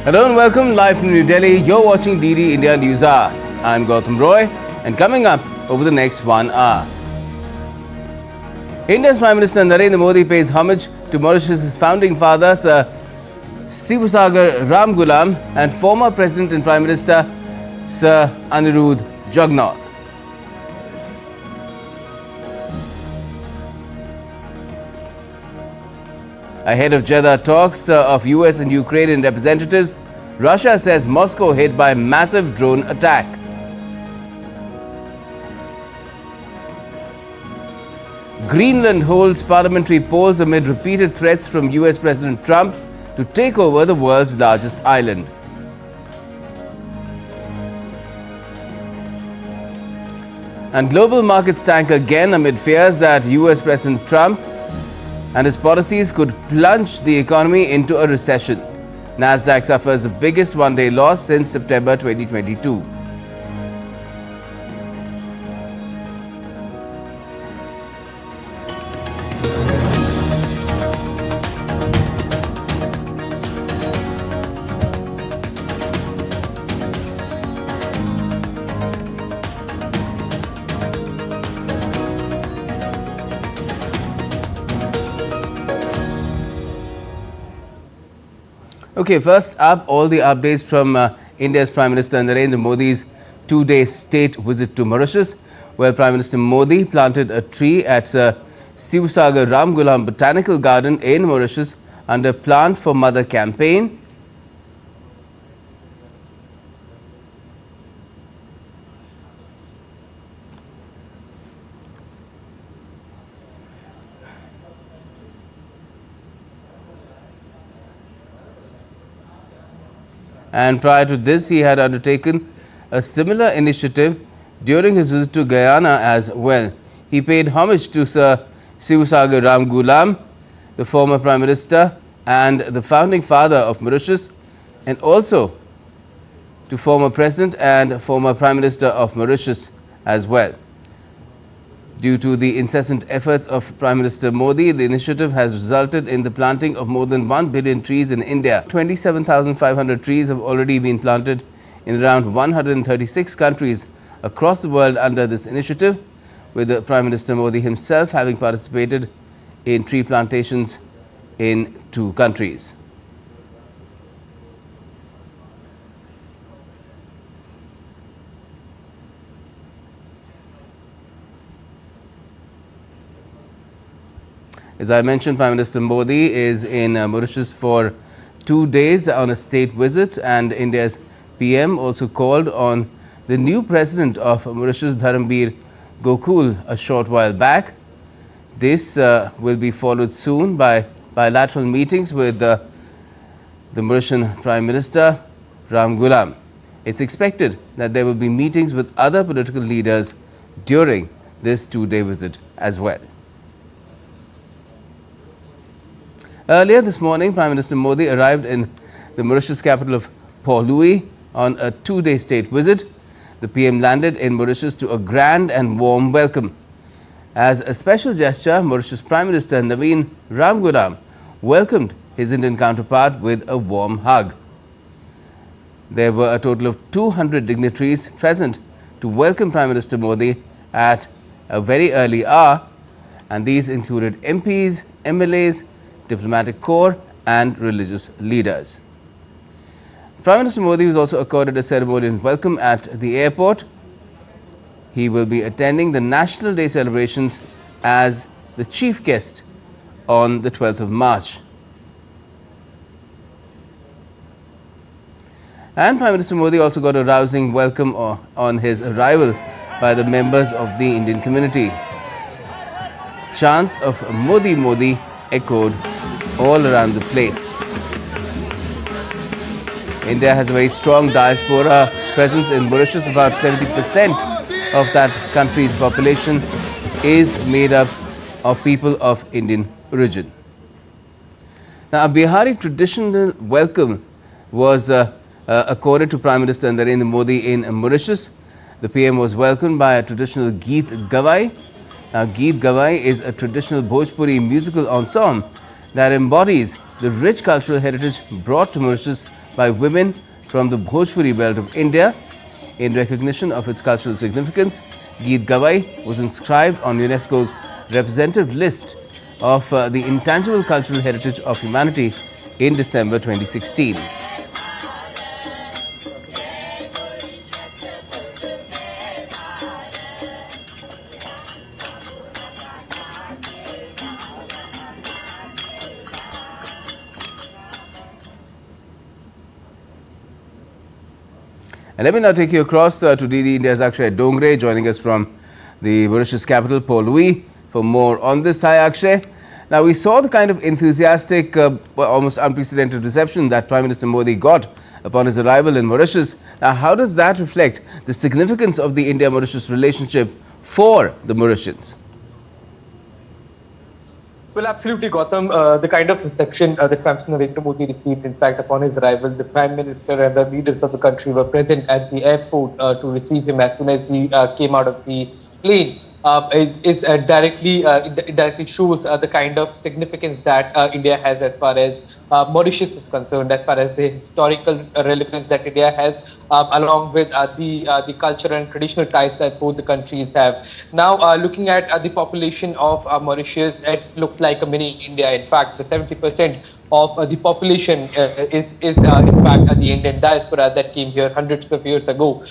Hello and welcome live from New Delhi. You're watching DD India News Hour. I'm Gautam Roy, and coming up over the next 1 hour. India's Prime Minister Narendra Modi pays homage to Mauritius' founding father, Sir Sivasagar Ramgoolam, and former President and Prime Minister, Sir Anirudh Jugnauth. Ahead of Jeddah talks of US and Ukrainian representatives, Russia says Moscow hit by massive drone attack. Greenland holds parliamentary polls amid repeated threats from US President Trump to take over the world's largest island. And global markets tank again amid fears that US President Trump and his policies could plunge the economy into a recession. Nasdaq suffers the biggest one-day loss since September 2022. Okay, first up, all the updates from India's Prime Minister Narendra Modi's two-day state visit to Mauritius, where Prime Minister Modi planted a tree at Sivasagar Ramgoolam Botanical Garden in Mauritius under Plant for Mother campaign. And prior to this, he had undertaken a similar initiative during his visit to Guyana as well. He paid homage to Sir Sivasagar Ramgoolam, the former Prime Minister and the founding father of Mauritius, and also to former President and former Prime Minister of Mauritius as well. Due to the incessant efforts of Prime Minister Modi, the initiative has resulted in the planting of more than 1 billion trees in India. 27,500 trees have already been planted in around 136 countries across the world under this initiative, with the Prime Minister Modi himself having participated in tree plantations in 2 countries. As I mentioned, Prime Minister Modi is in Mauritius for 2 days on a state visit, and India's PM also called on the new president of Mauritius, Dharambir Gokul, a short while back. This will be followed soon by bilateral meetings with the Mauritian Prime Minister, Ramgoolam. It's expected that there will be meetings with other political leaders during this 2-day visit as well. Earlier this morning, Prime Minister Modi arrived in the Mauritius capital of Port Louis on a 2-day state visit. The PM landed in Mauritius to a grand and warm welcome. As a special gesture, Mauritius Prime Minister Naveen Ramgoolam welcomed his Indian counterpart with a warm hug. There were a total of 200 dignitaries present to welcome Prime Minister Modi at a very early hour, and these included MPs, MLAs, diplomatic corps and religious leaders. Prime Minister Modi was also accorded a ceremonial welcome at the airport. He will be attending the National Day celebrations as the chief guest on the 12th of March. And Prime Minister Modi also got a rousing welcome on his arrival by the members of the Indian community. Chants of Modi Modi echoed all around the place. India has a very strong diaspora presence in Mauritius. About 70% of that country's population is made up of people of Indian origin. Now, a Bihari traditional welcome was accorded to Prime Minister Narendra Modi in Mauritius. The PM was welcomed by a traditional Geet Gavai. Now, Geet Gavai is a traditional Bhojpuri musical ensemble that embodies the rich cultural heritage brought to Mauritius by women from the Bhojpuri belt of India. In recognition of its cultural significance, Geet Gawai was inscribed on UNESCO's representative list of the intangible cultural heritage of humanity in December 2016. And let me now take you across to DD India's Akshay Dongre, joining us from the Mauritius capital, Port Louis, for more on this. Hi, Akshay. Now, we saw the kind of enthusiastic, almost unprecedented reception that Prime Minister Modi got upon his arrival in Mauritius. Now, how does that reflect the significance of the India-Mauritius relationship for the Mauritians? Well, absolutely, Gautam. The kind of reception that Prime Minister Narendra Modi received, in fact, upon his arrival, the Prime Minister and the leaders of the country were present at the airport to receive him as soon as he came out of the plane. It directly shows the kind of significance that India has as far as Mauritius is concerned, as far as the historical relevance that India has, along with the cultural and traditional ties that both the countries have. Now, looking at the population of Mauritius, it looks like a mini India. In fact, the 70% of the population is in fact the Indian diaspora that came here hundreds of years ago.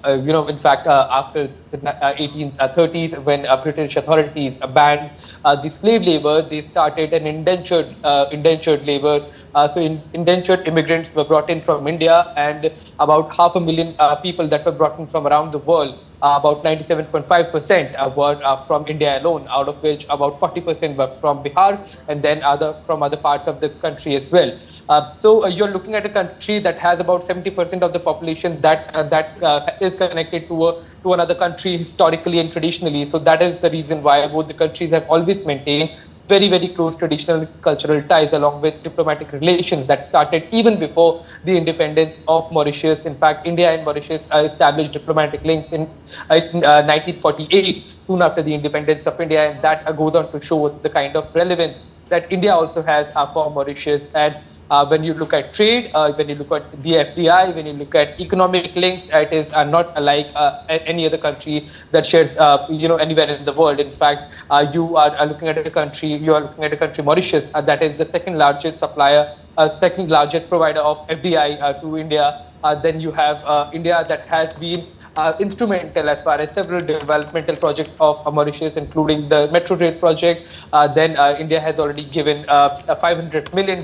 In fact, after the 1830s, when British authorities banned the slave labor, they started an indentured labor. So indentured immigrants were brought in from India, and about 500,000 people that were brought in from around the world. About 97.5% were from India alone, out of which about 40% were from Bihar, and then from other parts of the country as well. So you're looking at a country that has about 70% of the population that is connected to another country historically and traditionally. So that is the reason why both the countries have always maintained very, very close traditional cultural ties, along with diplomatic relations that started even before the independence of Mauritius. In fact, India and Mauritius established diplomatic links in 1948, soon after the independence of India, and that goes on to show the kind of relevance that India also has for Mauritius. And when you look at trade, when you look at the FDI, when you look at economic links, it is not like any other country that shares, anywhere in the world. In fact, you are looking at a country, Mauritius, that is the second largest supplier, second largest provider of FDI to India. Then you have India that has been instrumental as far as several developmental projects of Mauritius, including the Metro Rail project. Then India has already given a $500 million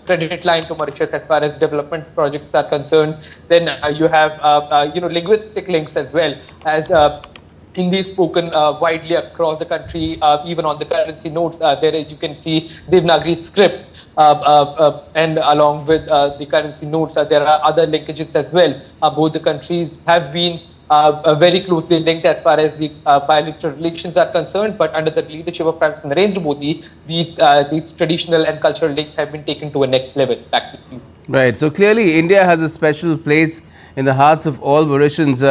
credit line to Mauritius as far as development projects are concerned. Then you have linguistic links as well, as Hindi is spoken widely across the country. Even on the currency notes, you can see Devanagari script, and along with the currency notes, there are other linkages as well. Both the countries have been very closely linked as far as the bilateral relations are concerned, but under the leadership of Prime Minister Narendra Modi, these traditional and cultural links have been taken to a next level. Back to you. Right. So clearly, India has a special place in the hearts of all Mauritians.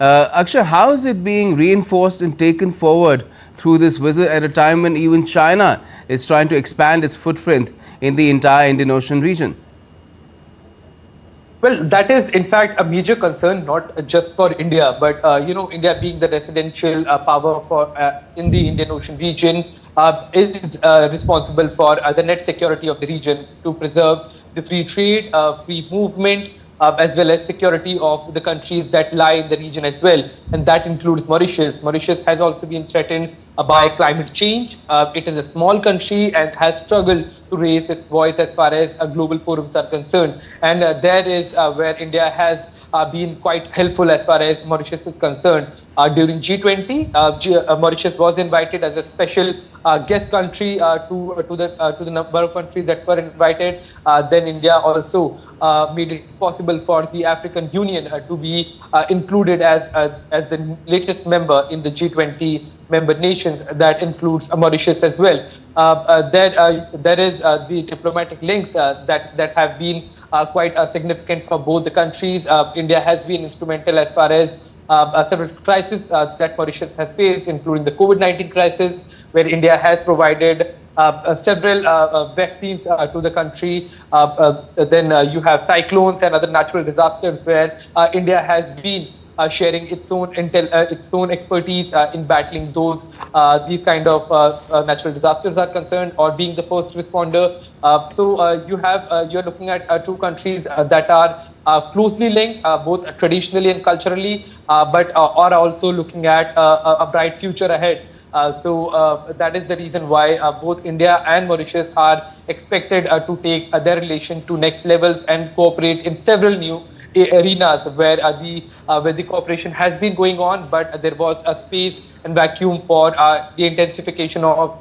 Akshay, how is it being reinforced and taken forward through this visit at a time when even China is trying to expand its footprint in the entire Indian Ocean region? Well, that is in fact a major concern, not just for India, but India being the residential power for in the Indian Ocean region is responsible for the net security of the region, to preserve the free trade, free movement, as well as security of the countries that lie in the region as well, and that includes Mauritius. Mauritius has also been threatened by climate change. It is a small country and has struggled to raise its voice as far as global forums are concerned, and there is where India has been quite helpful as far as Mauritius is concerned. During G20, Mauritius was invited as a special guest country to the number of countries that were invited. Then India also made it possible for the African Union to be included as the latest member in the G20 member nations. That includes Mauritius as well. There is the diplomatic links that have been quite significant for both the countries. India has been instrumental as far as several crises that Mauritius has faced, including the COVID-19 crisis, where India has provided several vaccines to the country. Then you have cyclones and other natural disasters where India has been sharing its own expertise in battling these kind of natural disasters are concerned, or being the first responder. You're looking at two countries that are closely linked, both traditionally and culturally, but are also looking at a bright future ahead. That is the reason why both India and Mauritius are expected to take their relation to next levels and cooperate in several new arenas where the cooperation has been going on, but there was a space and vacuum for the intensification of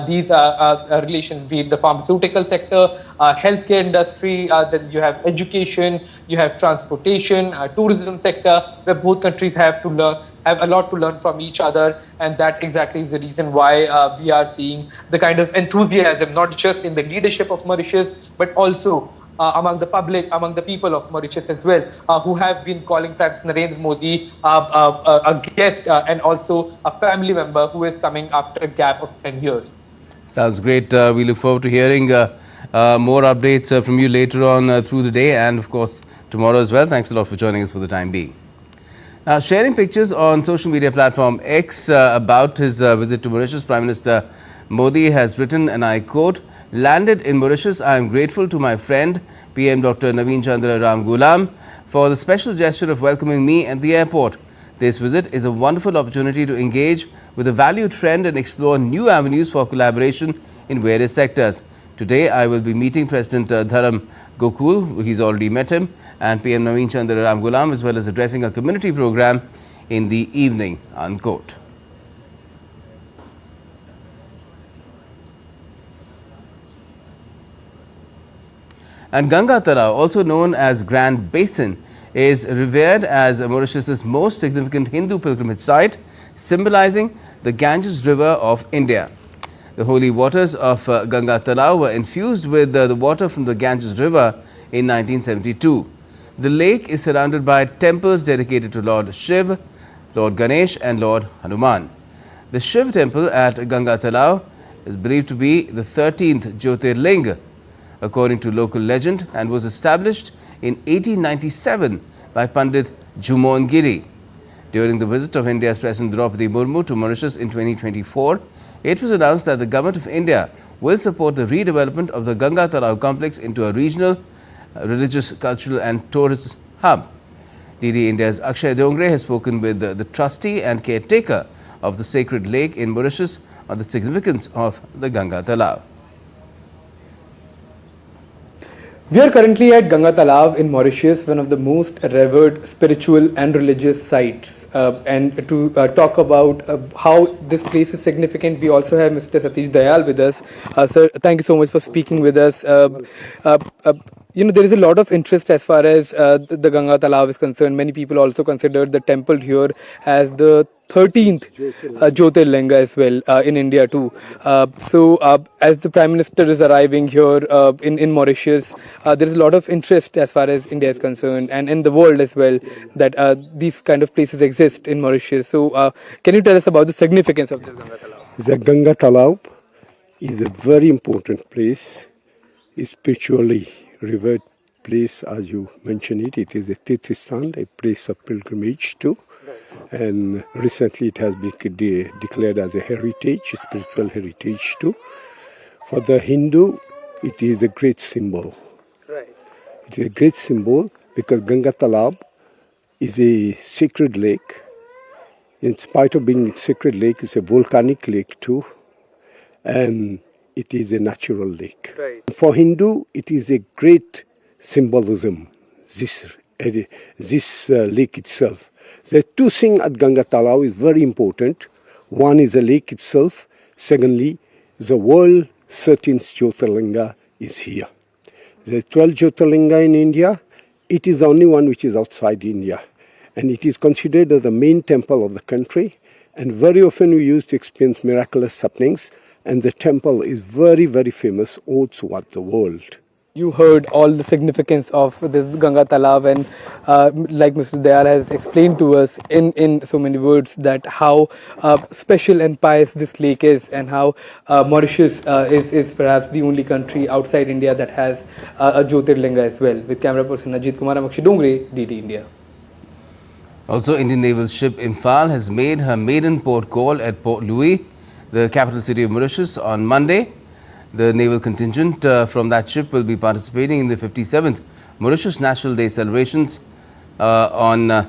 these relations, be it the pharmaceutical sector, healthcare industry, then you have education, you have transportation, tourism sector, where both countries have a lot to learn from each other, and that exactly is the reason why we are seeing the kind of enthusiasm, not just in the leadership of Mauritius, but also among the public, among the people of Mauritius as well, who have been calling Prime Minister Narendra Modi a guest and also a family member who is coming after a gap of 10 years. Sounds great. We look forward to hearing more updates from you later on through the day, and of course tomorrow as well. Thanks a lot for joining us for the time being. Now, sharing pictures on social media platform X about his visit to Mauritius, Prime Minister Modi has written, and I quote, "Landed in Mauritius, I am grateful to my friend PM Dr. Naveen Chandra Ram Ghulam for the special gesture of welcoming me at the airport. This visit is a wonderful opportunity to engage with a valued friend and explore new avenues for collaboration in various sectors. Today, I will be meeting President Dharam Gokul, he's already met him, and PM Naveen Chandra Ram Ghulam, as well as addressing a community program in the evening," unquote. And Ganga Talao, also known as Grand Basin, is revered as Mauritius's most significant Hindu pilgrimage site, symbolizing the Ganges River of India. The holy waters of Ganga Talao were infused with the water from the Ganges River in 1972. The lake is surrounded by temples dedicated to Lord Shiv, Lord Ganesh and Lord Hanuman. The Shiv temple at Ganga Talao is believed to be the 13th Jyotirlinga, according to local legend, and was established in 1897 by Pandit Jhumon Giri. During the visit of India's President Draupadi Murmu to Mauritius in 2024, it was announced that the Government of India will support the redevelopment of the Ganga Talao complex into a regional, religious, cultural and tourist hub. DD India's Akshay Dongre has spoken with the trustee and caretaker of the sacred lake in Mauritius on the significance of the Ganga Talao. We are currently at Ganga Talao in Mauritius, one of the most revered spiritual and religious sites. And to talk about how this place is significant, we also have Mr. Satish Dayal with us. Sir, thank you so much for speaking with us. There is a lot of interest as far as the Ganga Talao is concerned. Many people also consider the temple here as the 13th Jyotirlinga as well in India too. As the Prime Minister is arriving here in Mauritius, there is a lot of interest as far as India is concerned, and in the world as well, that these kind of places exist in Mauritius. So can you tell us about the significance of this Ganga Talao? The Ganga Talao is a very important place, a spiritually revered place, as you mentioned it. It is a Tirthistan, a place of pilgrimage too. And recently it has been declared as a heritage, spiritual heritage too. For the Hindu, it is a great symbol. Right. It is a great symbol because Ganga Talao is a sacred lake. In spite of being a sacred lake, it's a volcanic lake too. And it is a natural lake. Right. For Hindu, it is a great symbolism, this lake itself. The two things at Ganga Talao is very important. One is the lake itself. Secondly, the world 13th Jyotirlinga is here. The 12 Jyotirlinga in India, it is the only one which is outside India. And it is considered as the main temple of the country. And very often we used to experience miraculous happenings. And the temple is very, very famous all throughout the world. you heard all the significance of this Ganga Talao, and like Mr. Dayal has explained to us in so many words that how special and pious this lake is, and how Mauritius is perhaps the only country outside India that has a Jyotirlinga as well. With camera person Ajit Kumar, I'm Akshay Dongre, DD India. Also, Indian naval ship Imphal has made her maiden port call at Port Louis, the capital city of Mauritius, on Monday. The naval contingent from that ship will be participating in the 57th Mauritius National Day celebrations on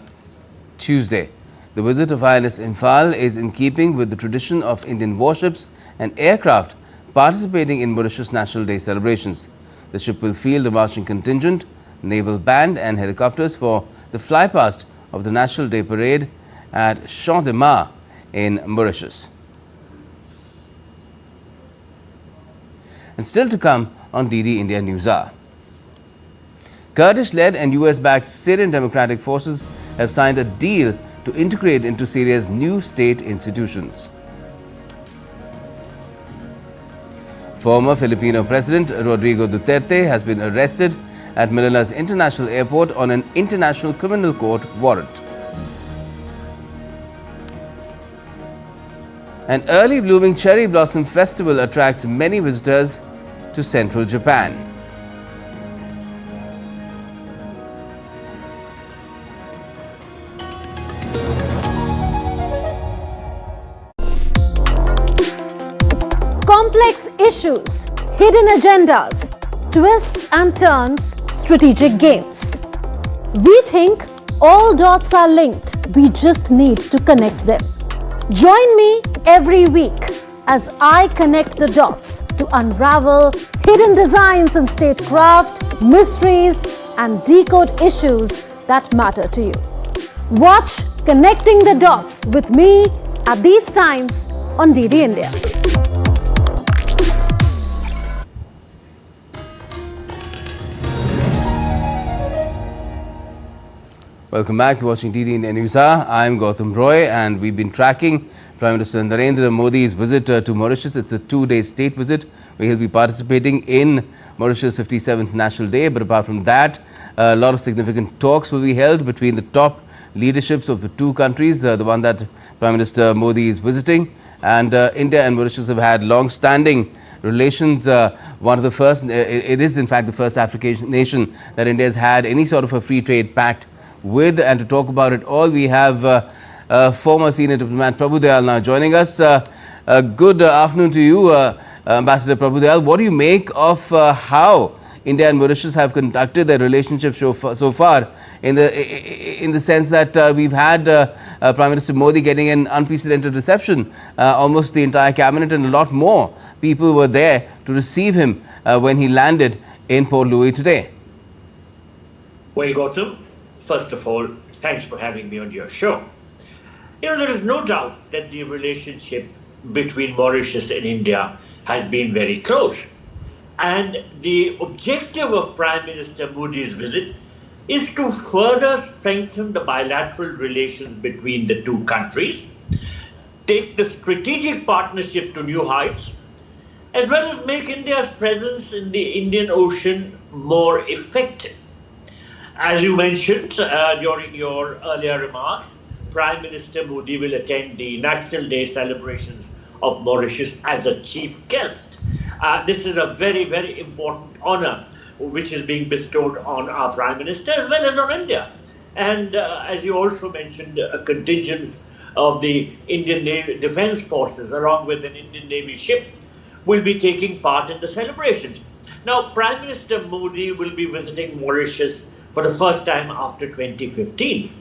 Tuesday. The visit of INS Imphal is in keeping with the tradition of Indian warships and aircraft participating in Mauritius National Day celebrations. The ship will field a marching contingent, naval band and helicopters for the flypast of the National Day Parade at Champ de Mars in Mauritius. And still to come on DD India News Hour. Kurdish-led and US-backed Syrian Democratic Forces have signed a deal to integrate into Syria's new state institutions. Former Filipino President Rodrigo Duterte has been arrested at Manila's International Airport on an International Criminal Court warrant. An early blooming cherry blossom festival attracts many visitors to central Japan. Complex issues, hidden agendas, twists and turns, strategic games. We think all dots are linked. We just need to connect them. Join me every week as I connect the dots to unravel hidden designs in statecraft, mysteries, and decode issues that matter to you. Watch Connecting the Dots with me at these times on DD India. Welcome back. You're watching DD India News Hour. I'm Gautam Roy, and we've been tracking Prime Minister Narendra Modi's visit to Mauritius. It's a two-day state visit where he'll be participating in Mauritius' 57th National Day. But apart from that, a lot of significant talks will be held between the top leaderships of the two countries, the one that Prime Minister Modi is visiting. And India and Mauritius have had long-standing relations. One of the first, it is in fact the first African nation that India has had any sort of a free trade pact with. And to talk about it all, we have former senior diplomat Prabhu Dayal now joining us. Good afternoon to you, Ambassador Prabhu Dayal. What do you make of how India and Mauritius have conducted their relationship so far, in the sense that we've had Prime Minister Modi getting an unprecedented reception? Almost the entire cabinet and a lot more people were there to receive him when he landed in Port Louis today. Well, Gautam, first of all, thanks for having me on your show. You know, there is no doubt that the relationship between Mauritius and India has been very close. And the objective of Prime Minister Modi's visit is to further strengthen the bilateral relations between the two countries, take the strategic partnership to new heights, as well as make India's presence in the Indian Ocean more effective. As you mentioned during your earlier remarks, Prime Minister Modi will attend the National Day celebrations of Mauritius as a chief guest. This is a very, very important honor which is being bestowed on our Prime Minister as well as on India. And as you also mentioned, a contingent of the Indian Navy Defence Forces along with an Indian Navy ship will be taking part in the celebrations. Now, Prime Minister Modi will be visiting Mauritius for the first time after 2015.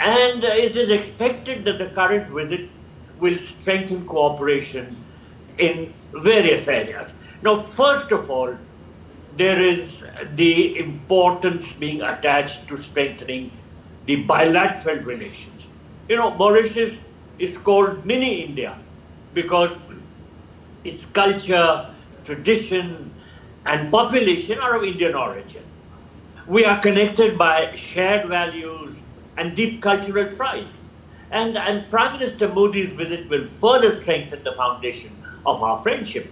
And it is expected that the current visit will strengthen cooperation in various areas. Now, first of all, there is the importance being attached to strengthening the bilateral relations. You know, Mauritius is called mini India because its culture, tradition, and population are of Indian origin. We are connected by shared values and deep cultural ties. And Prime Minister Modi's visit will further strengthen the foundation of our friendship.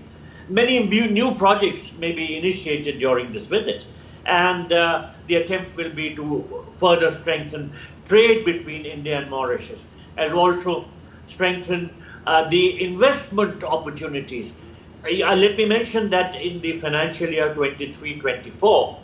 Many new projects may be initiated during this visit, and the attempt will be to further strengthen trade between India and Mauritius, as also strengthen the investment opportunities. Let me mention that in the financial year 23-24,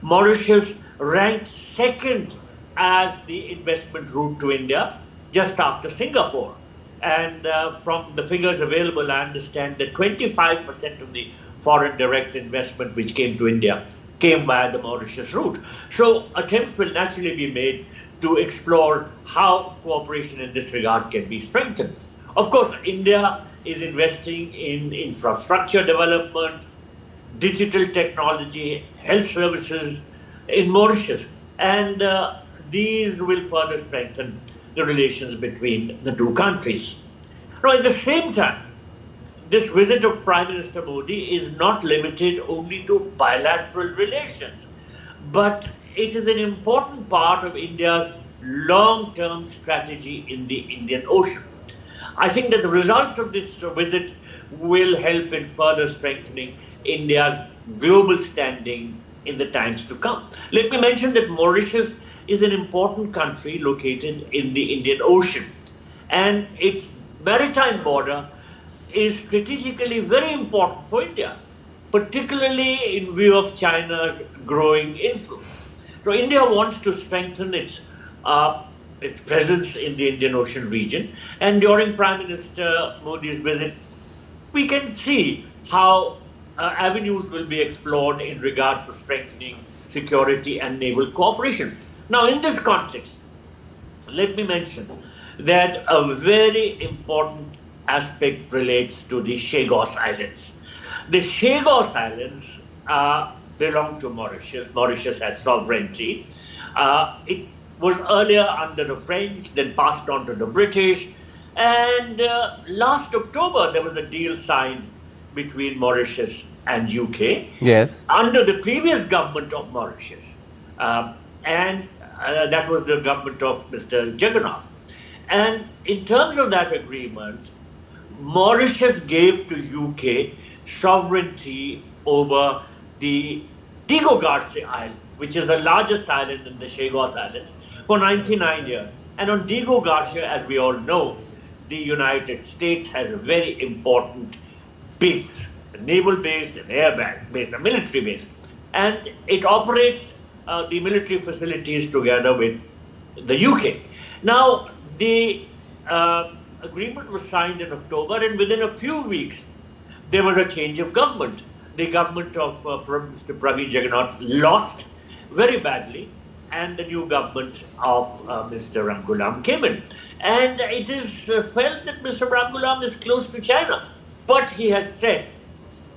Mauritius ranked second as the investment route to India, just after Singapore. And from the figures available, I understand that 25% of the foreign direct investment which came to India came via the Mauritius route. So attempts will naturally be made to explore how cooperation in this regard can be strengthened. Of course, India is investing in infrastructure development, digital technology, health services in Mauritius, and these will further strengthen the relations between the two countries. Now, at the same time, this visit of Prime Minister Modi is not limited only to bilateral relations, but it is an important part of India's long-term strategy in the Indian Ocean. I think that the results of this visit will help in further strengthening India's global standing in the times to come. Let me mention that Mauritius is an important country located in the Indian Ocean, and its maritime border is strategically very important for India, particularly in view of China's growing influence. So India wants to strengthen its presence in the Indian Ocean region, and during Prime Minister Modi's visit, we can see how avenues will be explored in regard to strengthening security and naval cooperation. Now, in this context, let me mention that a very important aspect relates to the Chagos Islands. The Chagos Islands belong to Mauritius. Mauritius has sovereignty. It was earlier under the French, then passed on to the British. And last October, there was a deal signed between Mauritius and UK. Yes. Under the previous government of Mauritius. And that was the government of Mr. Jagannath. And in terms of that agreement, Mauritius gave to UK sovereignty over the Diego Garcia Island, which is the largest island in the Chagos Islands, for 99 years. And on Diego Garcia, as we all know, the United States has a very important base, a naval base, an air base, a military base. And it operates the military facilities together with the UK. Now, the agreement was signed in October, and within a few weeks, there was a change of government. The government of Mr. Praveen Jagannath lost very badly, and the new government of Mr. Ramgoolam came in. And it is felt that Mr. Ramgoolam is close to China, but he has said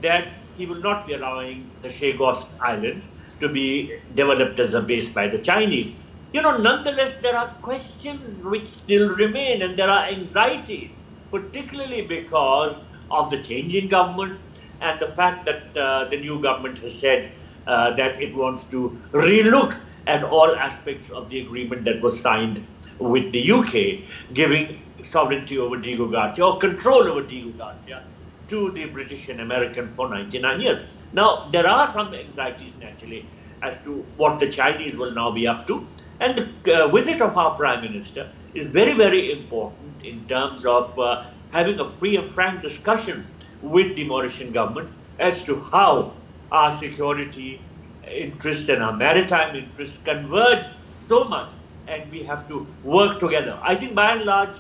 that he will not be allowing the Chagos Islands to be developed as a base by the Chinese. You know, nonetheless, there are questions which still remain, and there are anxieties, particularly because of the change in government and the fact that the new government has said that it wants to relook at all aspects of the agreement that was signed with the UK, giving sovereignty over Diego Garcia, or control over Diego Garcia, to the British and American for 99 years. Now, there are some anxieties, naturally, as to what the Chinese will now be up to. And the visit of our Prime Minister is very, very important in terms of having a free and frank discussion with the Mauritian government as to how our security interests and our maritime interests converge so much, and we have to work together. I think by and large,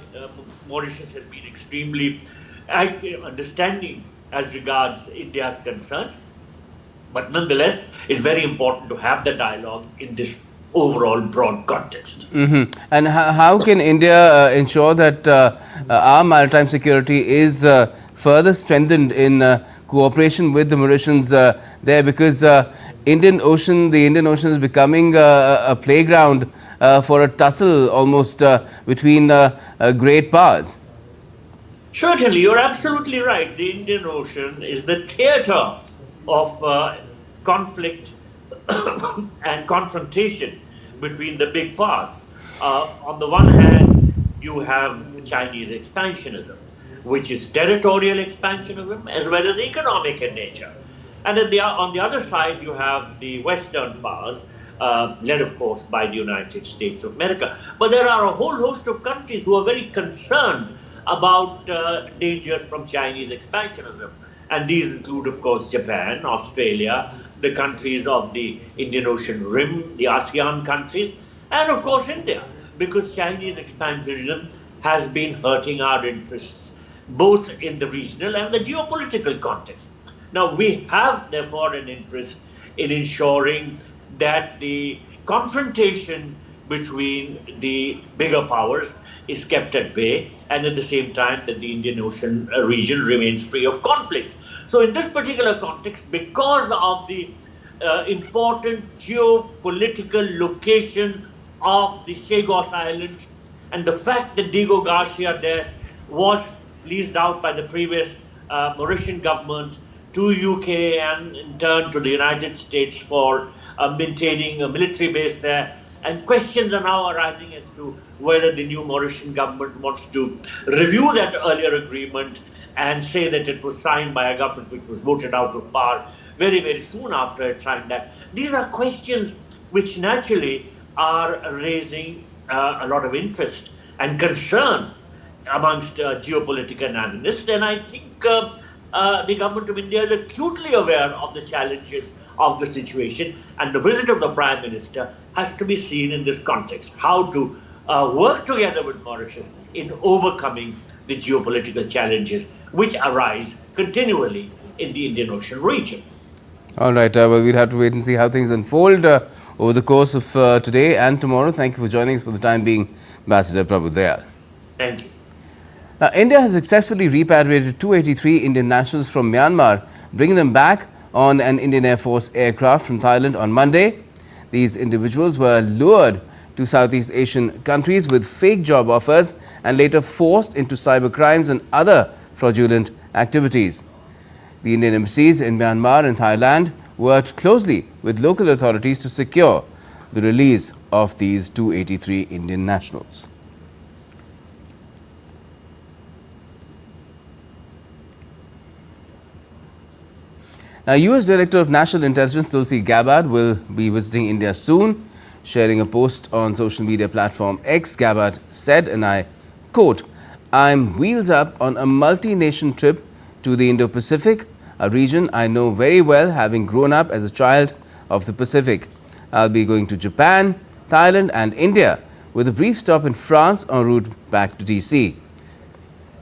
Mauritius has been extremely understanding as regards India's concerns, but nonetheless, it's very important to have the dialogue in this overall broad context. Mm-hmm. And how can India ensure that our maritime security is further strengthened in cooperation with the Mauritians there? Because the Indian Ocean is becoming a playground for a tussle almost between great powers. Certainly, you're absolutely right. The Indian Ocean is the theater of conflict and confrontation between the big powers. On the one hand, you have Chinese expansionism. which is territorial expansionism as well as economic in nature. And on the other side, you have the Western powers, led, of course, by the United States of America. But there are a whole host of countries who are very concerned about dangers from Chinese expansionism. And these include, of course, Japan, Australia, the countries of the Indian Ocean Rim, the ASEAN countries, and, of course, India, because Chinese expansionism has been hurting our interests, both in the regional and the geopolitical context. Now, we have, therefore, an interest in ensuring that the confrontation between the bigger powers is kept at bay, and at the same time that the Indian Ocean region remains free of conflict. So in this particular context, because of the important geopolitical location of the Chagos Islands and the fact that Diego Garcia there was leased out by the previous Mauritian government to UK and in turn to the United States for maintaining a military base there. And questions are now arising as to whether the new Mauritian government wants to review that earlier agreement and say that it was signed by a government which was voted out of power very, very soon after it signed that. These are questions which naturally are raising a lot of interest and concern amongst geopolitical analysts. And I think the government of India is acutely aware of the challenges of the situation, and the visit of the Prime Minister has to be seen in this context, how to work together with Mauritius in overcoming the geopolitical challenges which arise continually in the Indian Ocean region. All right, well, we'll have to wait and see how things unfold over the course of today and tomorrow. Thank you for joining us for the time being, Ambassador Prabhu Dayal. Thank you. Now, India has successfully repatriated 283 Indian nationals from Myanmar, bringing them back on an Indian Air Force aircraft from Thailand on Monday. These individuals were lured to Southeast Asian countries with fake job offers and later forced into cyber crimes and other fraudulent activities. The Indian embassies in Myanmar and Thailand worked closely with local authorities to secure the release of these 283 Indian nationals. Now, US Director of National Intelligence Tulsi Gabbard will be visiting India soon. Sharing a post on social media platform X, Gabbard said, and I quote, "I'm wheels up on a multi-nation trip to the Indo-Pacific, a region I know very well, having grown up as a child of the Pacific. I'll be going to Japan, Thailand and India, with a brief stop in France en route back to DC."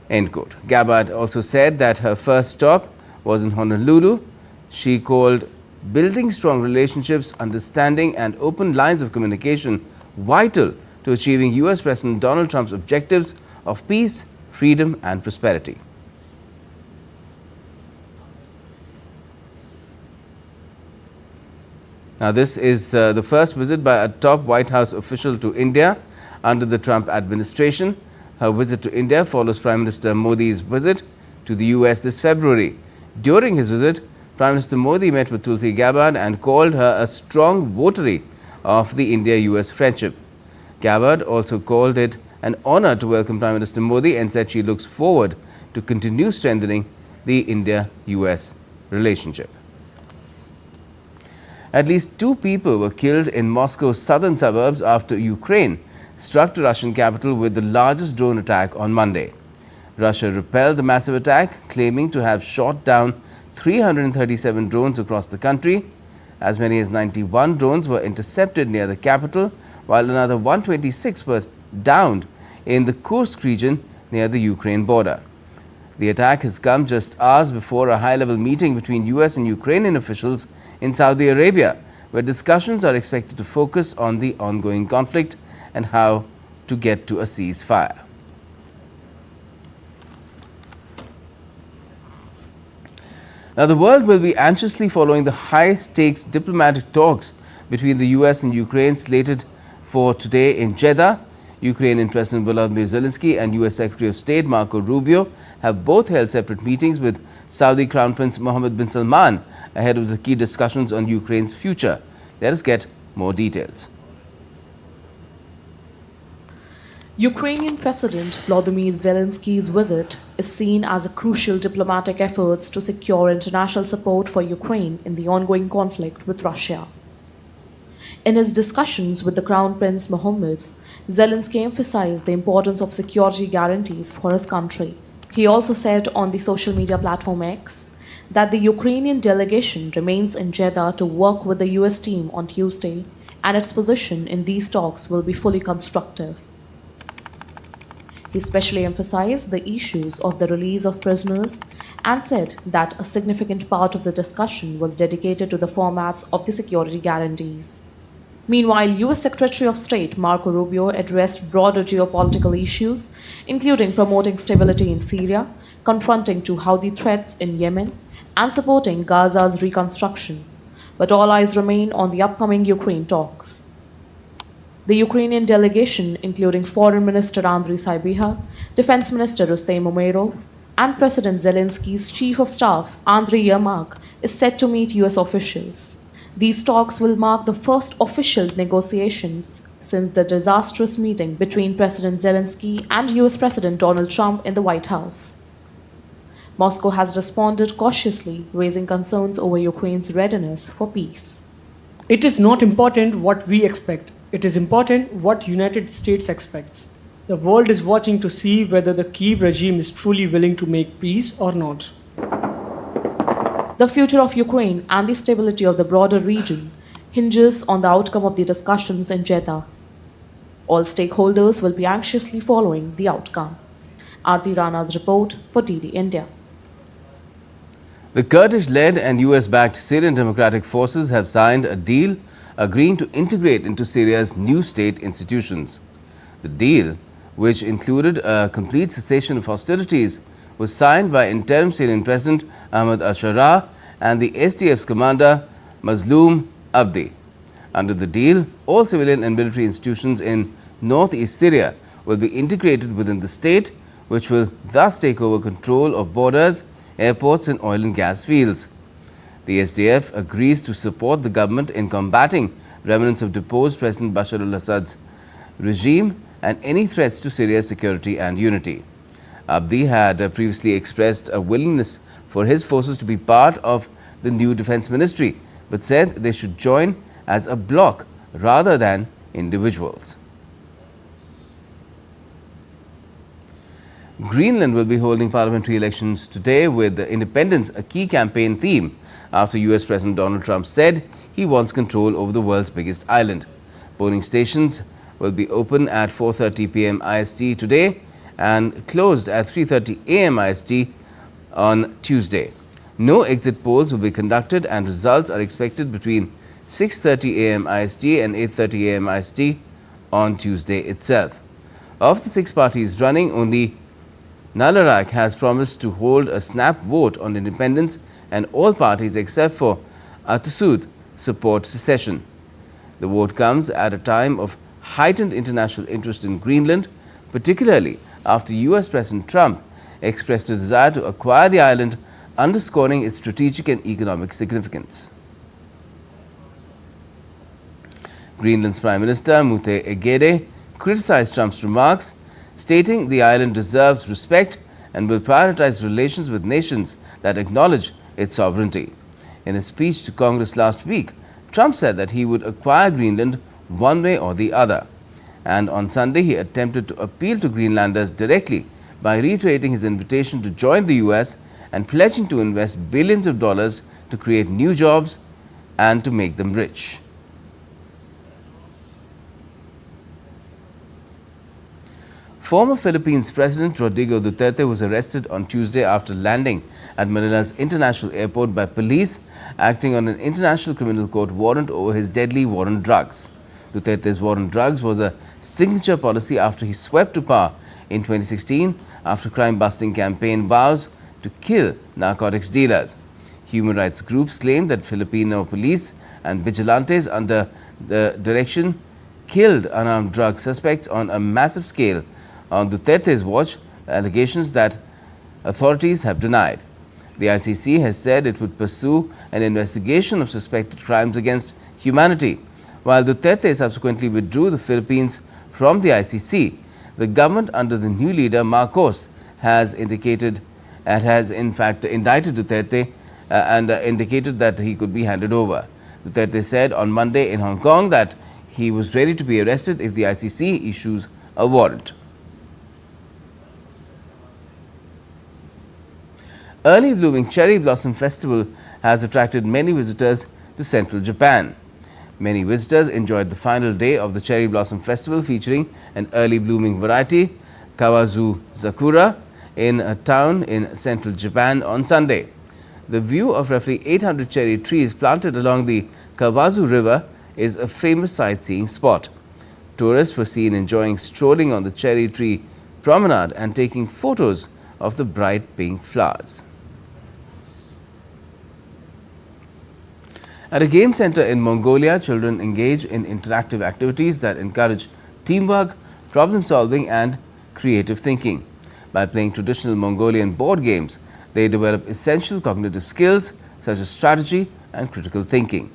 End quote. Gabbard also said that her first stop was in Honolulu. She called building strong relationships, understanding and open lines of communication vital to achieving US President Donald Trump's objectives of peace, freedom and prosperity. Now, this is the first visit by a top White House official to India under the Trump administration. Her visit to India follows Prime Minister Modi's visit to the US this February. During his visit, Prime Minister Modi met with Tulsi Gabbard and called her a strong votary of the India-US friendship. Gabbard also called it an honor to welcome Prime Minister Modi and said she looks forward to continue strengthening the India-US relationship. At least 2 people were killed in Moscow's southern suburbs after Ukraine struck the Russian capital with the largest drone attack on Monday. Russia repelled the massive attack, claiming to have shot down 337 drones across the country. As many as 91 drones were intercepted near the capital, while another 126 were downed in the Kursk region near the Ukraine border. The attack has come just hours before a high-level meeting between US and Ukrainian officials in Saudi Arabia, where discussions are expected to focus on the ongoing conflict and how to get to a ceasefire. Now, the world will be anxiously following the high-stakes diplomatic talks between the US and Ukraine slated for today in Jeddah. Ukrainian President Volodymyr Zelensky and US Secretary of State Marco Rubio have both held separate meetings with Saudi Crown Prince Mohammed bin Salman ahead of the key discussions on Ukraine's future. Let us get more details. Ukrainian President Volodymyr Zelensky's visit is seen as a crucial diplomatic effort to secure international support for Ukraine in the ongoing conflict with Russia. In his discussions with the Crown Prince Mohammed, Zelensky emphasized the importance of security guarantees for his country. He also said on the social media platform X that the Ukrainian delegation remains in Jeddah to work with the US team on Tuesday, and its position in these talks will be fully constructive. He especially emphasized the issues of the release of prisoners and said that a significant part of the discussion was dedicated to the formats of the security guarantees. Meanwhile, US Secretary of State Marco Rubio addressed broader geopolitical issues, including promoting stability in Syria, confronting two Houthi threats in Yemen, and supporting Gaza's reconstruction. But all eyes remain on the upcoming Ukraine talks. The Ukrainian delegation, including Foreign Minister Andriy Sybiha, Defense Minister Rustem Umerov, and President Zelensky's Chief of Staff Andriy Yermak, is set to meet US officials. These talks will mark the first official negotiations since the disastrous meeting between President Zelensky and US President Donald Trump in the White House. Moscow has responded cautiously, raising concerns over Ukraine's readiness for peace. It is not important what we expect. It is important what United States expects. The world is watching to see whether the Kyiv regime is truly willing to make peace or not. The future of Ukraine and the stability of the broader region hinges on the outcome of the discussions in Jeddah. All stakeholders will be anxiously following the outcome. Aarti Rana's report for DD India. The Kurdish-led and US-backed Syrian Democratic Forces have signed a deal agreeing to integrate into Syria's new state institutions. The deal, which included a complete cessation of hostilities, was signed by interim Syrian President Ahmad al-Sharaa and the SDF's commander Mazloum Abdi. Under the deal, all civilian and military institutions in northeast Syria will be integrated within the state, which will thus take over control of borders, airports and oil and gas fields. The SDF agrees to support the government in combating remnants of deposed President Bashar al-Assad's regime and any threats to Syria's security and unity. Abdi had previously expressed a willingness for his forces to be part of the new defense ministry, but said they should join as a bloc rather than individuals. Greenland will be holding parliamentary elections today, with independence a key campaign theme, after US President Donald Trump said he wants control over the world's biggest island. Polling stations will be open at 4:30 p.m. IST today and closed at 3:30 a.m. IST on Tuesday. No exit polls will be conducted and results are expected between 6:30 a.m. IST and 8:30 a.m. IST on Tuesday itself. Of the 6 parties running, only Nalarak has promised to hold a snap vote on independence, and all parties except for Atusud support secession. The vote comes at a time of heightened international interest in Greenland, particularly after US President Trump expressed a desire to acquire the island, underscoring its strategic and economic significance. Greenland's Prime Minister Mute Egede criticized Trump's remarks, stating the island deserves respect and will prioritize relations with nations that acknowledge its sovereignty. In a speech to Congress last week, Trump said that he would acquire Greenland one way or the other. And on Sunday, he attempted to appeal to Greenlanders directly by reiterating his invitation to join the US and pledging to invest billions of dollars to create new jobs and to make them rich. Former Philippines President Rodrigo Duterte was arrested on Tuesday after landing at Manila's international airport by police acting on an international criminal court warrant over his deadly war on drugs. Duterte's war on drugs was a signature policy after he swept to power in 2016 after crime-busting campaign vows to kill narcotics dealers. Human rights groups claim that Filipino police and vigilantes under the direction killed unarmed drug suspects on a massive scale on Duterte's watch, allegations that authorities have denied. The ICC has said it would pursue an investigation of suspected crimes against humanity. While Duterte subsequently withdrew the Philippines from the ICC, The government under the new leader Marcos has in fact indicted Duterte and indicated that he could be handed over. Duterte said on Monday in Hong Kong that he was ready to be arrested if the ICC issues a warrant. Early blooming cherry blossom festival has attracted many visitors to central Japan. Many visitors enjoyed the final day of the cherry blossom festival, featuring an early blooming variety, Kawazu Sakura, in a town in central Japan on Sunday. The view of roughly 800 cherry trees planted along the Kawazu River is a famous sightseeing spot. Tourists were seen enjoying strolling on the cherry tree promenade and taking photos of the bright pink flowers. At a game center in Mongolia, children engage in interactive activities that encourage teamwork, problem solving and creative thinking. By playing traditional Mongolian board games, they develop essential cognitive skills such as strategy and critical thinking.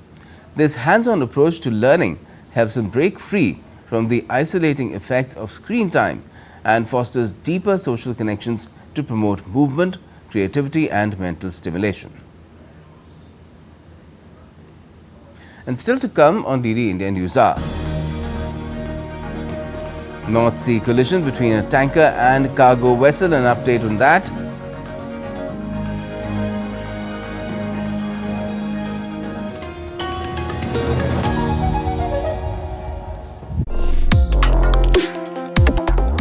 This hands-on approach to learning helps them break free from the isolating effects of screen time and fosters deeper social connections to promote movement, creativity and mental stimulation. And still to come on DD India News Hour. North Sea collision between a tanker and cargo vessel, an update on that.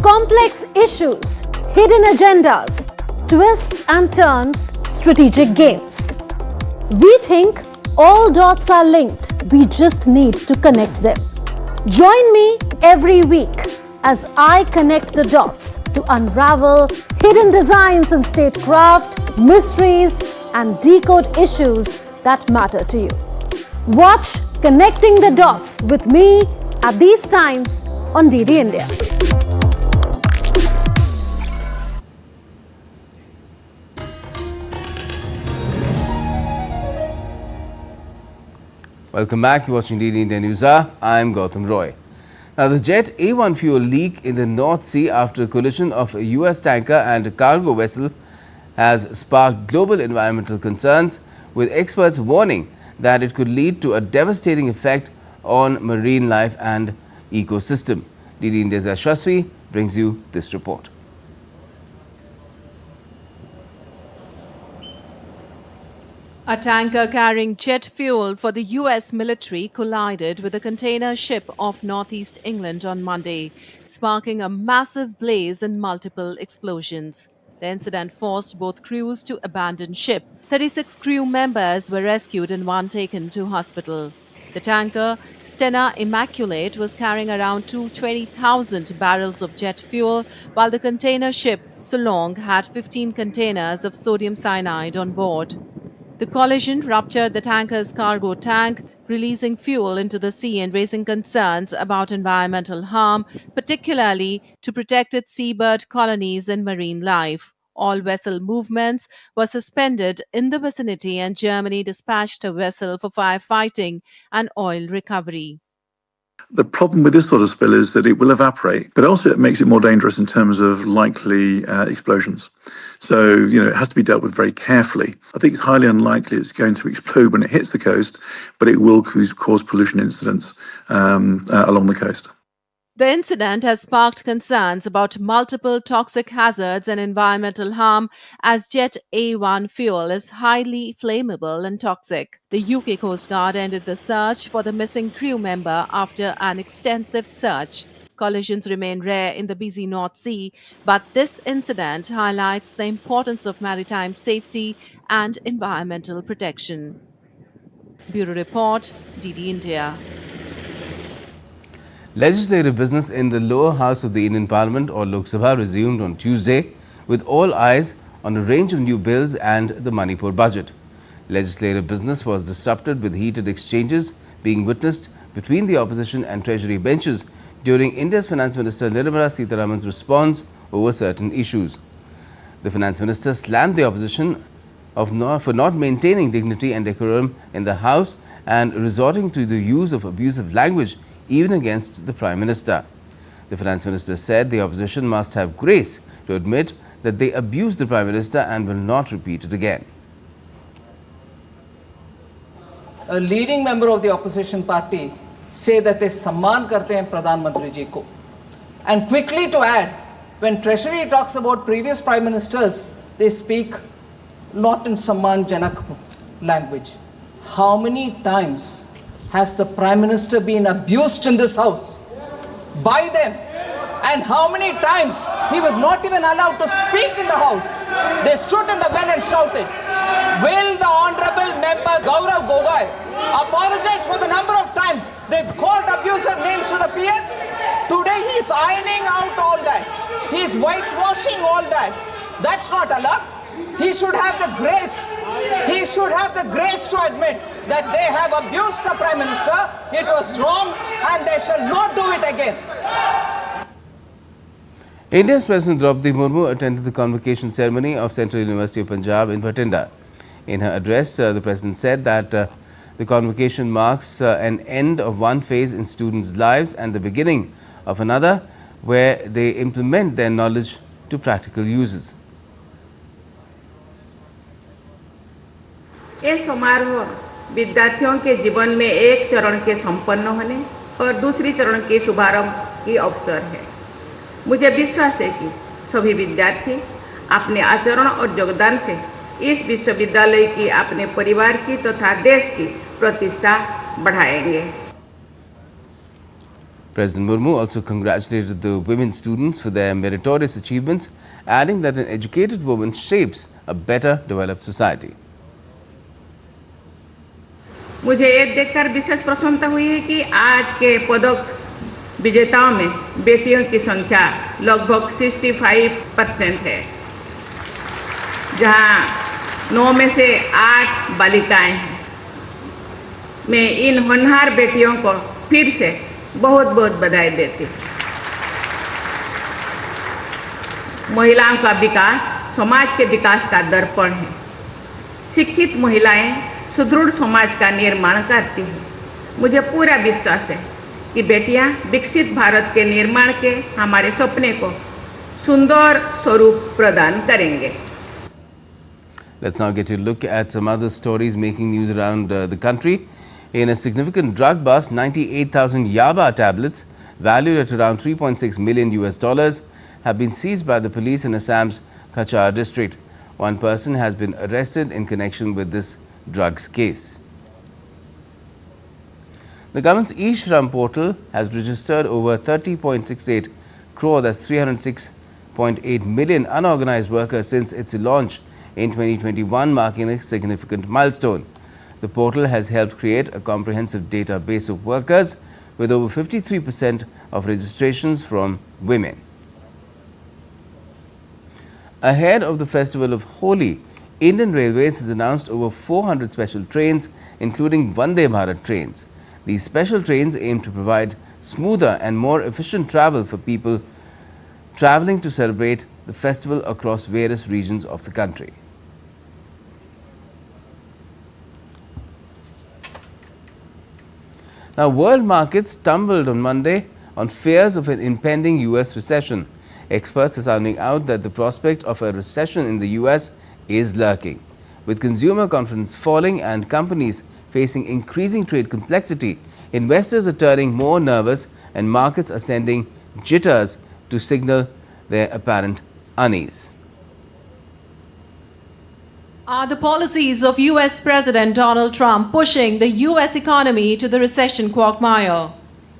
Complex issues, hidden agendas, twists and turns, strategic games. We think all dots are linked. We just need to connect them. Join me every week as I connect the dots to unravel hidden designs in statecraft, mysteries, and decode issues that matter to you. Watch Connecting the Dots with me at these times on DD India. Welcome back. You're watching DD India News Hour. I'm Gautam Roy. Now, the Jet A1 fuel leak in the North Sea after a collision of a US tanker and a cargo vessel has sparked global environmental concerns, with experts warning that it could lead to a devastating effect on marine life and ecosystem. DD India's Ashwasvi brings you this report. A tanker carrying jet fuel for the US military collided with a container ship off northeast England on Monday, sparking a massive blaze and multiple explosions. The incident forced both crews to abandon ship. 36 crew members were rescued and one taken to hospital. The tanker, Stena Immaculate, was carrying around 220,000 barrels of jet fuel, while the container ship, Solong, had 15 containers of sodium cyanide on board. The collision ruptured the tanker's cargo tank, releasing fuel into the sea and raising concerns about environmental harm, particularly to protected seabird colonies and marine life. All vessel movements were suspended in the vicinity, and Germany dispatched a vessel for firefighting and oil recovery. The problem with this sort of spill is that it will evaporate, but also it makes it more dangerous in terms of likely explosions. So, it has to be dealt with very carefully. I think it's highly unlikely it's going to explode when it hits the coast, but it will cause pollution incidents along the coast. The incident has sparked concerns about multiple toxic hazards and environmental harm, as Jet A1 fuel is highly flammable and toxic. The UK Coast Guard ended the search for the missing crew member after an extensive search. Collisions remain rare in the busy North Sea, but this incident highlights the importance of maritime safety and environmental protection. Bureau Report, DD India. Legislative business in the lower house of the Indian Parliament, or Lok Sabha, resumed on Tuesday, with all eyes on a range of new bills and the Manipur budget. Legislative business was disrupted, with heated exchanges being witnessed between the opposition and Treasury benches during India's Finance Minister Nirmala Sitharaman's response over certain issues. The Finance Minister slammed the opposition for not maintaining dignity and decorum in the House and resorting to the use of abusive language even against the Prime Minister. The finance minister said the opposition must have grace to admit that they abused the Prime Minister and will not repeat it again. A leading member of the opposition party say that they सम्मान करते हैं प्रधानमंत्री जी को. And quickly to add, when Treasury talks about previous Prime Ministers, they speak not in सम्मान जनक language. How many times has the Prime Minister been abused in this house by them? And how many times he was not even allowed to speak in the house? They stood in the well and shouted. Will the Honorable Member Gaurav Gogoi apologize for the number of times they've called abusive names to the PM? Today he's ironing out all that. He's whitewashing all that. That's not allowed. He should have the grace. He should have the grace to admit that they have abused the Prime Minister. It was wrong and they shall not do it again. India's President Draupadi Murmu attended the convocation ceremony of Central University of Punjab in Bathinda. In her address, the President said that the convocation marks an end of one phase in students' lives and the beginning of another where they implement their knowledge to practical uses. ये समारोह विद्यार्थियों के जीवन में एक चरण के संपन्न होने और दूसरी चरण के शुभारंभ की अवसर है। मुझे विश्वास है कि सभी विद्यार्थी अपने आचरण और योगदान से इस विश्वविद्यालय की अपने परिवार की तथा देश की प्रतिष्ठा बढ़ाएंगे। President Murmu also congratulated the women students for their meritorious achievements, adding that an educated woman shapes a better developed society. मुझे ये देखकर विशेष प्रसन्नता हुई है कि आज के पदक विजेताओं में बेटियों की संख्या लगभग 65% है, जहां 9 में से 8 बालिकाएं हैं। मैं इन होनहार बेटियों को फिर से बहुत बहुत बधाई देती हूँ। महिलाओं का विकास समाज के विकास का दर्पण है। शिक्षित महिलाएं सुदृढ़ समाज का निर्माण करती हैं। मुझे पूरा विश्वास है कि बेटियां विकसित भारत के निर्माण के हमारे सपने को सुंदर स्वरूप प्रदान करेंगे। Let's now get a look at some other stories making news around the country. In a significant drug bust, 98,000 Yaba tablets valued at around $3.6 million have been seized by the police in Assam's Kachar district. One person has been arrested in connection with this drugs case. The government's e-Shram portal has registered over 30.68 crore, that's 306.8 million unorganized workers since its launch in 2021, marking a significant milestone. The portal has helped create a comprehensive database of workers with over 53% of registrations from women. Ahead of the festival of Holi, Indian Railways has announced over 400 special trains, including Vande Bharat trains. These special trains aim to provide smoother and more efficient travel for people traveling to celebrate the festival across various regions of the country. Now, world markets tumbled on Monday on fears of an impending US recession. Experts are sounding out that the prospect of a recession in the US is lurking. With consumer confidence falling and companies facing increasing trade complexity, investors are turning more nervous and markets are sending jitters to signal their apparent unease. Are the policies of US President Donald Trump pushing the US economy to the recession quagmire?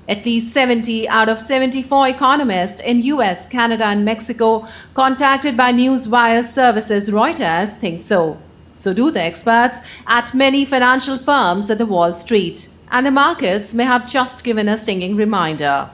At least 70 out of 74 economists in US, Canada and Mexico contacted by Newswire services Reuters think so. So do the experts at many financial firms at the Wall Street. And the markets may have just given a stinging reminder.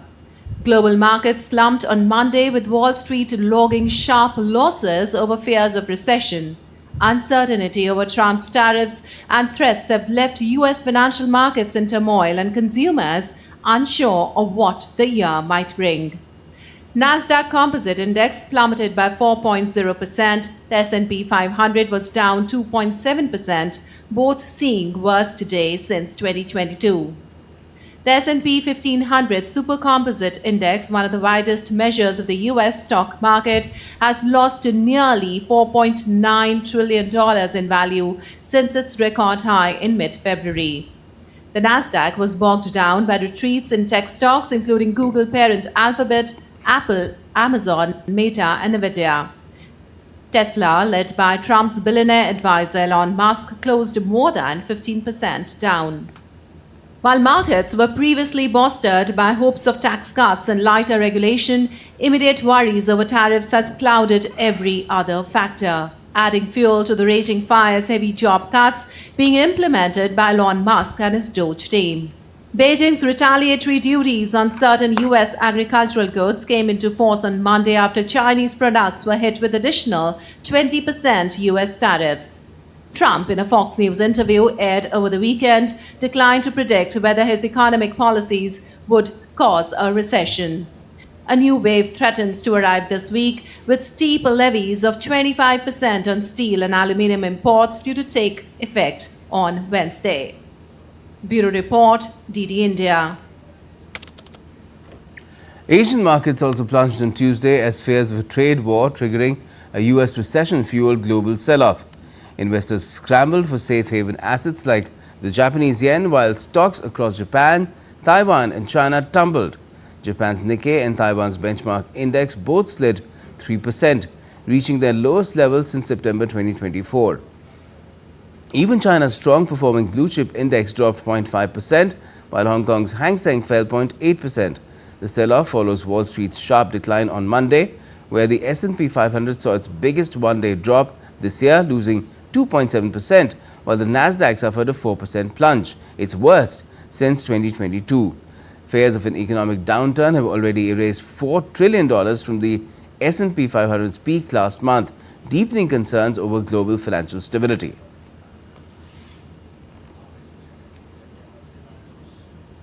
Global markets slumped on Monday with Wall Street logging sharp losses over fears of recession. Uncertainty over Trump's tariffs and threats have left US financial markets in turmoil and consumers unsure of what the year might bring. Nasdaq Composite Index plummeted by 4.0%. The S&P 500 was down 2.7%, both seeing worst day since 2022. The S&P 1500 Supercomposite Index, one of the widest measures of the US stock market, has lost to nearly $4.9 trillion in value since its record high in mid-February. The Nasdaq was bogged down by retreats in tech stocks, including Google parent Alphabet, Apple, Amazon, Meta, and Nvidia. Tesla, led by Trump's billionaire advisor Elon Musk, closed more than 15% down. While markets were previously bolstered by hopes of tax cuts and lighter regulation, immediate worries over tariffs has clouded every other factor, adding fuel to the raging fire's heavy job cuts being implemented by Elon Musk and his Doge team. Beijing's retaliatory duties on certain U.S. agricultural goods came into force on Monday after Chinese products were hit with additional 20% U.S. tariffs. Trump, in a Fox News interview aired over the weekend, declined to predict whether his economic policies would cause a recession. A new wave threatens to arrive this week, with steep levies of 25% on steel and aluminum imports due to take effect on Wednesday. Bureau Report, DD India. Asian markets also plunged on Tuesday as fears of a trade war triggering a U.S. recession fueled global sell-off. Investors scrambled for safe haven assets like the Japanese yen, while stocks across Japan, Taiwan and China tumbled. Japan's Nikkei and Taiwan's benchmark index both slid 3%, reaching their lowest level since September 2024. Even China's strong-performing blue-chip index dropped 0.5%, while Hong Kong's Hang Seng fell 0.8%. The sell-off follows Wall Street's sharp decline on Monday, where the S&P 500 saw its biggest one-day drop this year, losing 2.7%, while the Nasdaq suffered a 4% plunge, its worst since 2022. Fears of an economic downturn have already erased $4 trillion from the S&P 500's peak last month, deepening concerns over global financial stability.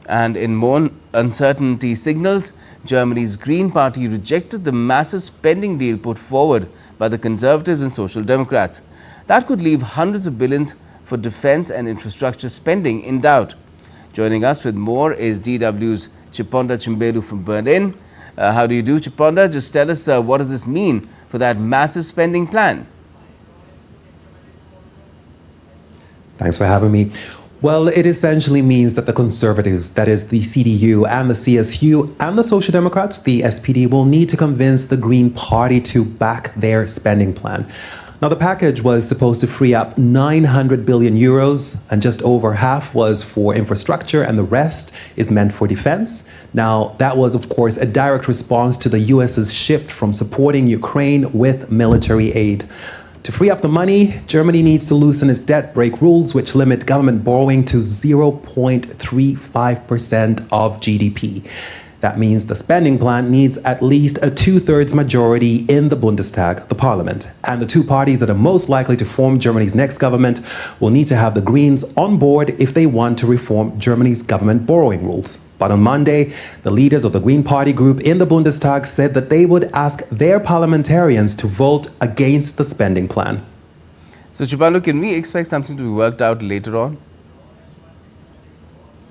And in more uncertainty signals, Germany's Green Party rejected the massive spending deal put forward by the Conservatives and Social Democrats. That could leave hundreds of billions for defense and infrastructure spending in doubt. Joining us with more is DW's Chiponda Chimbedu from Berlin. How do you do, Chiponda? Just tell us what does this mean for that massive spending plan? Thanks for having me. Well, it essentially means that the Conservatives, that is the CDU and the CSU, and the Social Democrats, the SPD, will need to convince the Green Party to back their spending plan. Now, the package was supposed to free up 900 billion euros, and just over half was for infrastructure, and the rest is meant for defense. Now, that was, of course, a direct response to the US's shift from supporting Ukraine with military aid. To free up the money, Germany needs to loosen its debt brake rules, which limit government borrowing to 0.35% of GDP. That means the spending plan needs at least a two-thirds majority in the Bundestag, the parliament. And the two parties that are most likely to form Germany's next government will need to have the Greens on board if they want to reform Germany's government borrowing rules. But on Monday, the leaders of the Green Party group in the Bundestag said that they would ask their parliamentarians to vote against the spending plan. So, Chipandu, can we expect something to be worked out later on?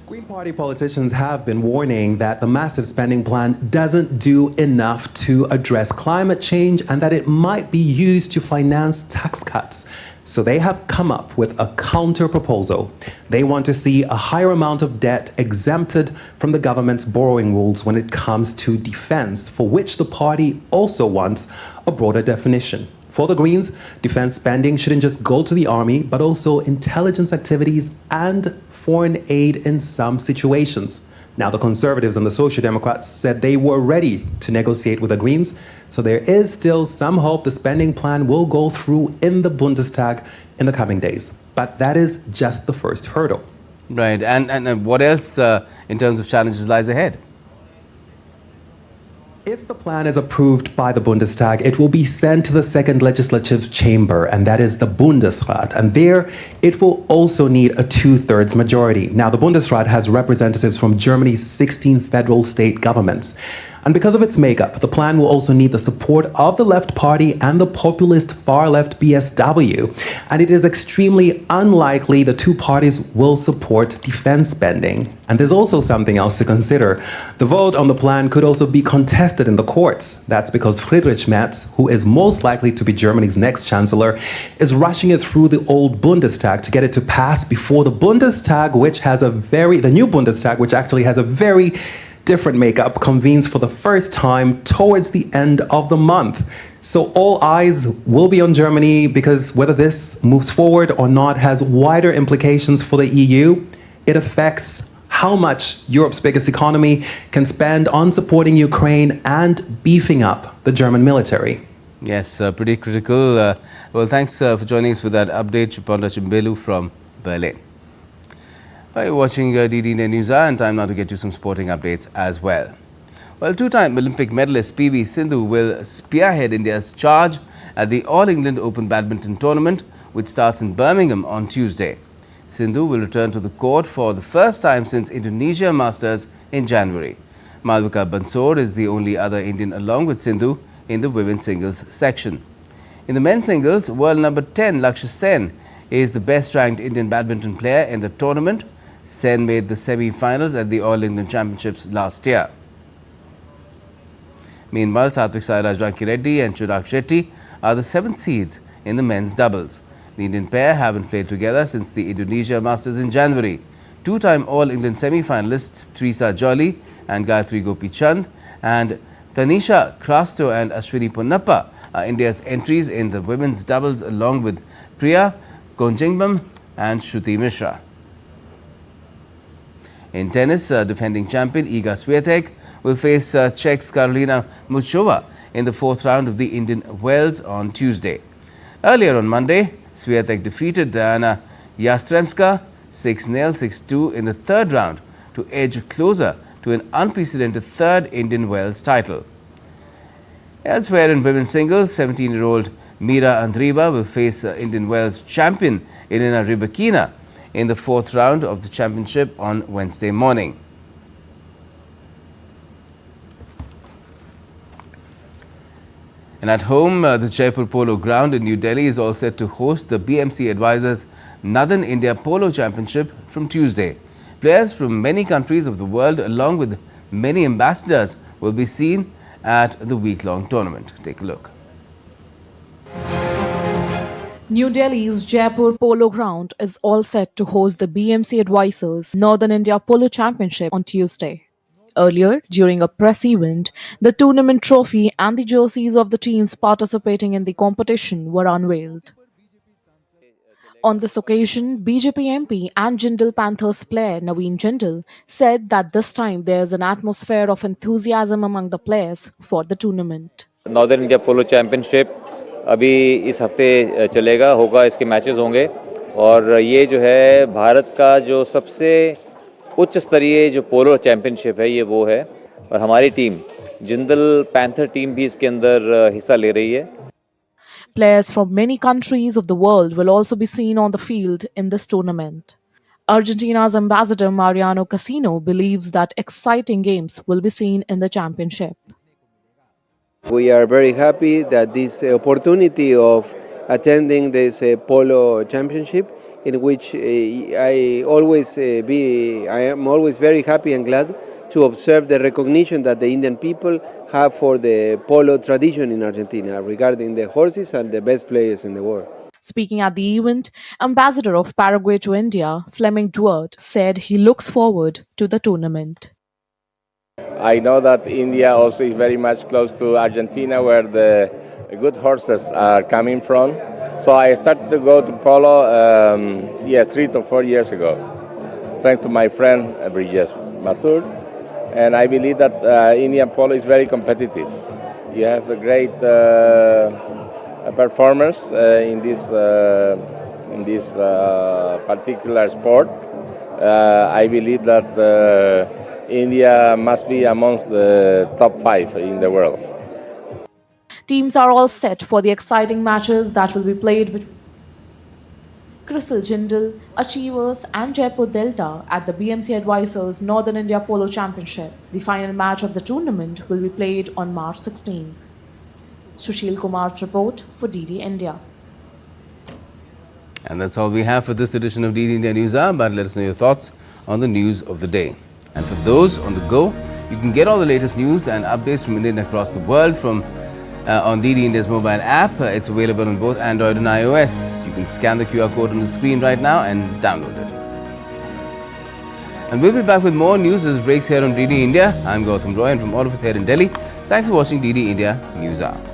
Green Party politicians have been warning that the massive spending plan doesn't do enough to address climate change and that it might be used to finance tax cuts. So they have come up with a counter proposal. They want to see a higher amount of debt exempted from the government's borrowing rules when it comes to defense, for which the party also wants a broader definition. For the Greens, defense spending shouldn't just go to the army, but also intelligence activities and foreign aid in some situations. Now, the Conservatives and the Social Democrats said they were ready to negotiate with the Greens, so there is still some hope the spending plan will go through in the Bundestag in the coming days. But that is just the first hurdle. Right, and what else in terms of challenges lies ahead? If the plan is approved by the Bundestag, it will be sent to the second legislative chamber, and that is the Bundesrat. And there, it will also need a two-thirds majority. Now, the Bundesrat has representatives from Germany's 16 federal state governments. And because of its makeup, the plan will also need the support of the left party and the populist far-left BSW. And it is extremely unlikely the two parties will support defense spending. And there's also something else to consider. The vote on the plan could also be contested in the courts. That's because Friedrich Merz, who is most likely to be Germany's next chancellor, is rushing it through the old Bundestag to get it to pass before the Bundestag, the new Bundestag, which actually has a very different makeup, convenes for the first time towards the end of the month. So all eyes will be on Germany, because whether this moves forward or not has wider implications for the EU. It affects how much Europe's biggest economy can spend on supporting Ukraine and beefing up the German military. Yes, pretty critical. Well, thanks for joining us with that update, Chiponda Chimbelu from Berlin. You're watching DD India News Hour, and time now to get you some sporting updates as well. Well, two-time Olympic medalist PV Sindhu will spearhead India's charge at the All England Open Badminton Tournament, which starts in Birmingham on Tuesday. Sindhu will return to the court for the first time since Indonesia Masters in January. Malvika Bansor is the only other Indian along with Sindhu in the women's singles section. In the men's singles, world number 10 Lakshya Sen is the best-ranked Indian badminton player in the tournament. Sen made the semi-finals at the All England Championships last year. Meanwhile, Satvik Sairaj Ranki Reddy and Chirag Shetty are the 7th seeds in the men's doubles. The Indian pair haven't played together since the Indonesia Masters in January. Two-time All England semi-finalists Teresa Jolly and Gayatri Gopi Chand and Tanisha Krasto and Ashwini Ponnappa are India's entries in the women's doubles, along with Priya Konjingbam and Shruti Mishra. In tennis, defending champion Iga Swiatek will face Czech's Karolina Muchova in the 4th round of the Indian Wells on Tuesday. Earlier on Monday, Swiatek defeated Diana Yastremska 6-0, 6-2 in the 3rd round to edge closer to an unprecedented 3rd Indian Wells title. Elsewhere in women's singles, 17-year-old Mira Andreeva will face Indian Wells champion Elena Rybakina in the 4th round of the championship on Wednesday morning. And at home, the Jaipur Polo Ground in New Delhi is all set to host the BMC Advisors Northern India Polo Championship from Tuesday. Players from many countries of the world, along with many ambassadors, will be seen at the week-long tournament. Take a look. New Delhi's Jaipur Polo Ground is all set to host the BMC Advisors Northern India Polo Championship on Tuesday. Earlier, during a press event, the tournament trophy and the jerseys of the teams participating in the competition were unveiled. On this occasion, BJP MP and Jindal Panthers player Naveen Jindal said that this time there is an atmosphere of enthusiasm among the players for the tournament. Northern India Polo Championship अभी इस हफ्ते चलेगा, होगा, इसके matches होंगे और ये जो है भारत का जो सबसे उच्च स्तरीय जो पोलो चैंपियनशिप है, ये वो है और हमारी टीम जिंदल पैंथर टीम भी इसके अंदर हिस्सा ले रही है. Players from many countries of the world will also be seen on the field in this tournament. Argentina's ambassador Mariano Casino believes that exciting games will be seen in the championship. We are very happy that this opportunity of attending this polo championship, in which I am always very happy and glad to observe the recognition that the Indian people have for the polo tradition in Argentina regarding the horses and the best players in the world. Speaking at the event, Ambassador of Paraguay to India, Fleming Duarte, said he looks forward to the tournament. I know that India also is very much close to Argentina, where the good horses are coming from. So I started to go to polo 3 to 4 years ago, thanks to my friend Brijesh Mathur. And I believe that Indian polo is very competitive. You have a great performers in this particular sport. I believe that India must be amongst the top 5 in the world. Teams are all set for the exciting matches that will be played Crystal Jindal, Achievers and Jaipur Delta at the BMC Advisors Northern India Polo Championship. The final match of the tournament will be played on March 16th. Sushil Kumar's report for DD India. And that's all we have for this edition of DD India News Hour, but let us know your thoughts on the news of the day. And for those on the go, you can get all the latest news and updates from India and across the world from on DD India's mobile app. It's available on both Android and iOS. You can scan the QR code on the screen right now and download it. And we'll be back with more news as it breaks here on DD India. I'm Gautam Roy, and from all of us here in Delhi, thanks for watching DD India News Hour.